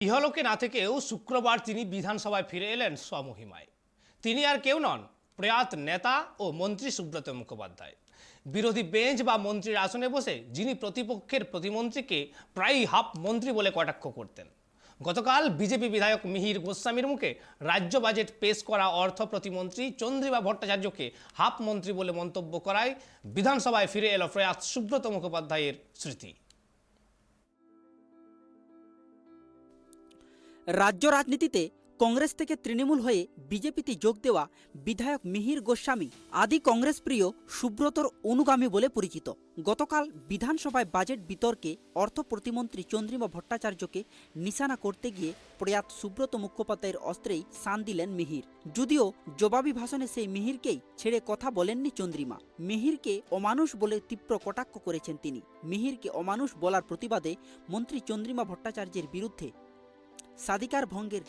ইহলোকে না থেকেও শুক্রবার তিনি বিধানসভায় ফিরে এলেন স্বমহিমায়। তিনি আর কেউ নন, প্রয়াত নেতা ও মন্ত্রী সুব্রত মুখোপাধ্যায়। বিরোধী বেঞ্চ বা মন্ত্রীর আসনে বসে যিনি প্রতিপক্ষের প্রতিমন্ত্রীকে প্রায়ই হাফ মন্ত্রী বলে কটাক্ষ করতেন। গতকাল বিজেপি বিধায়ক মিহির গোস্বামীর মুখে রাজ্য বাজেট পেশ করা অর্থ প্রতিমন্ত্রী চন্দ্রিমা ভট্টাচার্যকে হাফ মন্ত্রী বলে মন্তব্য করায় বিধানসভায় ফিরে এলো প্রয়াত সুব্রত মুখোপাধ্যায়ের স্মৃতি। রাজ্য রাজনীতিতে কংগ্রেস থেকে তৃণমূল হয়ে বিজেপিতে যোগ দেওয়া বিধায়ক মিহির গোস্বামী আদি কংগ্রেস প্রিয় সুব্রতর অনুগামী বলে পরিচিত। গতকাল বিধানসভায় বাজেট বিতর্কে অর্থ প্রতিমন্ত্রী চন্দ্রিমা ভট্টাচার্যকে নিশানা করতে গিয়ে প্রয়াত সুব্রত মুখোপাধ্যায়ের অস্ত্রেই শান দিলেন মিহির। যদিও জবাবি ভাষণে সেই মিহিরকেই ছেড়ে কথা বলেননি চন্দ্রিমা। মিহিরকে অমানুষ বলে তীব্র কটাক্ষ করেছেন তিনি। মিহিরকে অমানুষ বলার প্রতিবাদে মন্ত্রী চন্দ্রিমা ভট্টাচার্যের বিরুদ্ধে স্বাধিকার ভঙ্গের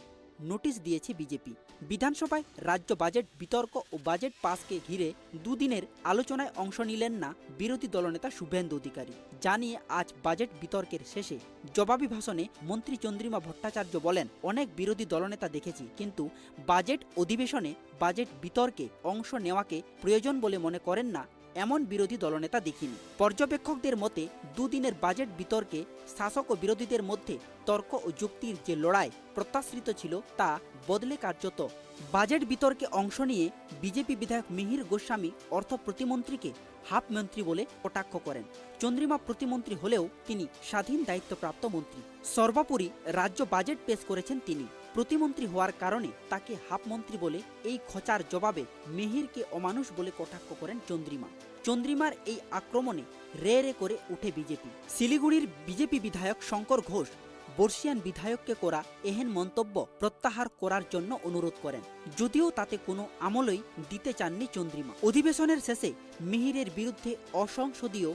নোটিশ দিয়েছে বিজেপি। বিধানসভায় রাজ্য বাজেট বিতর্ক ও বাজেট পাসকে ঘিরে দুদিনের আলোচনায় অংশ নিলেন না বিরোধী দলনেতা শুভেন্দু অধিকারী। জানিয়ে আজ বাজেট বিতর্কের শেষে জবাবি ভাষণে মন্ত্রী চন্দ্রিমা ভট্টাচার্য বলেন, অনেক বিরোধী দলনেতা দেখেছি, কিন্তু বাজেট অধিবেশনে বাজেট বিতর্কে অংশ নেওয়াকে প্রয়োজন বলে মনে করেন না এমন বিরোধী দলনেতা দেখিনি। পর্যবেক্ষকদের মতে দুদিনের বাজেট বিতর্কে শাসক ও বিরোধীদের মধ্যে তর্ক ও যুক্তির যে লড়াই প্রত্যাশিত ছিল তা বদলে কার্যত বাজেট বিতর্কে অংশ নিয়ে বিজেপি বিধায়ক মিহির গোস্বামী অর্থ প্রতিমন্ত্রীকে হাফ মন্ত্রী বলে কটাক্ষ করেন। চন্দ্রিমা প্রতিমন্ত্রী হলেও তিনি স্বাধীন দায়িত্বপ্রাপ্ত মন্ত্রী। সর্বোপরি রাজ্য বাজেট পেশ করেছেন তিনি। প্রতিমন্ত্রী হওয়ার কারণে তাকে হাফ মন্ত্রী বলে এই খোঁচার জবাবে মিহিরকে অমানুষ বলে কটাক্ষ করেন চন্দ্রিমা। চন্দ্রিমার এই আক্রমণে রে রে করে উঠে বিজেপি। শিলিগুড়ির বিজেপি বিধায়ক শঙ্কর ঘোষ বর্ষিয়ান বিধায়ককে করা এহেন মন্তব্য প্রত্যাহার করার জন্য অনুরোধ করেন, যদিও তাতে কোনো আমলই দিতে চাননি চন্দ্রিমা। অধিবেশনের শেষে মিহিরের বিরুদ্ধে অসংসদীয়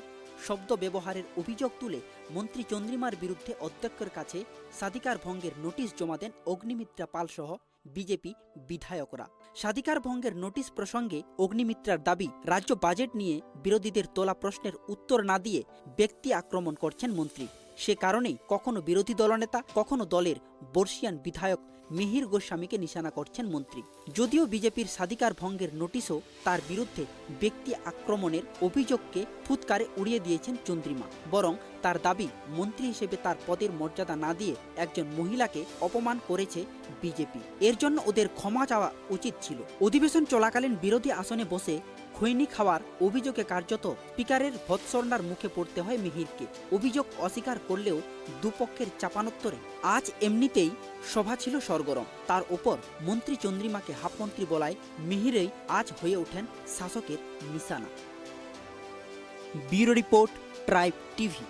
শব্দ ব্যবহারের অভিযোগ তুলে মন্ত্রী চন্দ্রিমার বিরুদ্ধে অধ্যক্ষের কাছে স্বাধিকার ভঙ্গের নোটিশ জমা দেন অগ্নিমিত্রা পাল সহ বিজেপি বিধায়করা। স্বাধিকার ভঙ্গের নোটিশ প্রসঙ্গে অগ্নিমিত্রার দাবি, রাজ্য বাজেট নিয়ে বিরোধীদের তোলা প্রশ্নের উত্তর না দিয়ে ব্যক্তি আক্রমণ করছেন মন্ত্রী। সে কারণেই কখনো বিরোধী দলনেতা, কখনো দলের বর্ষিয়ান বিধায়ক মিহির গোস্বামীকে নিশানা করছেন মন্ত্রী। যদিও বিজেপির স্বাধিকার ভঙ্গের নোটিশও তার বিরুদ্ধে ব্যক্তি আক্রমণের অভিযোগকে ফুৎকারে উড়িয়ে দিয়েছেন চন্দ্রিমা। বরং তার দাবি, মন্ত্রী হিসেবে তার পদের মর্যাদা না দিয়ে একজন মহিলাকে অপমান করেছে বিজেপি। এর জন্য ওদের ক্ষমা চাওয়া উচিত ছিল। অধিবেশন চলাকালীন বিরোধী আসনে বসে খৈনি খাওয়ার অভিযোগে কার্যত স্পিকারের ভৎসর্ণার মুখে পড়তে হয় মিহিরকে। অভিযোগ অস্বীকার করলেও দুপক্ষের চাপানোত্তরে আজ এমনিতেই সভা ছিল সরগরম। তার ওপর মন্ত্রী চন্দ্রিমাকে হাফমন্ত্রী বলায় মিহিরেই আজ হয়ে ওঠেন শাসকের নিশানা। Bureau report, tribe TV.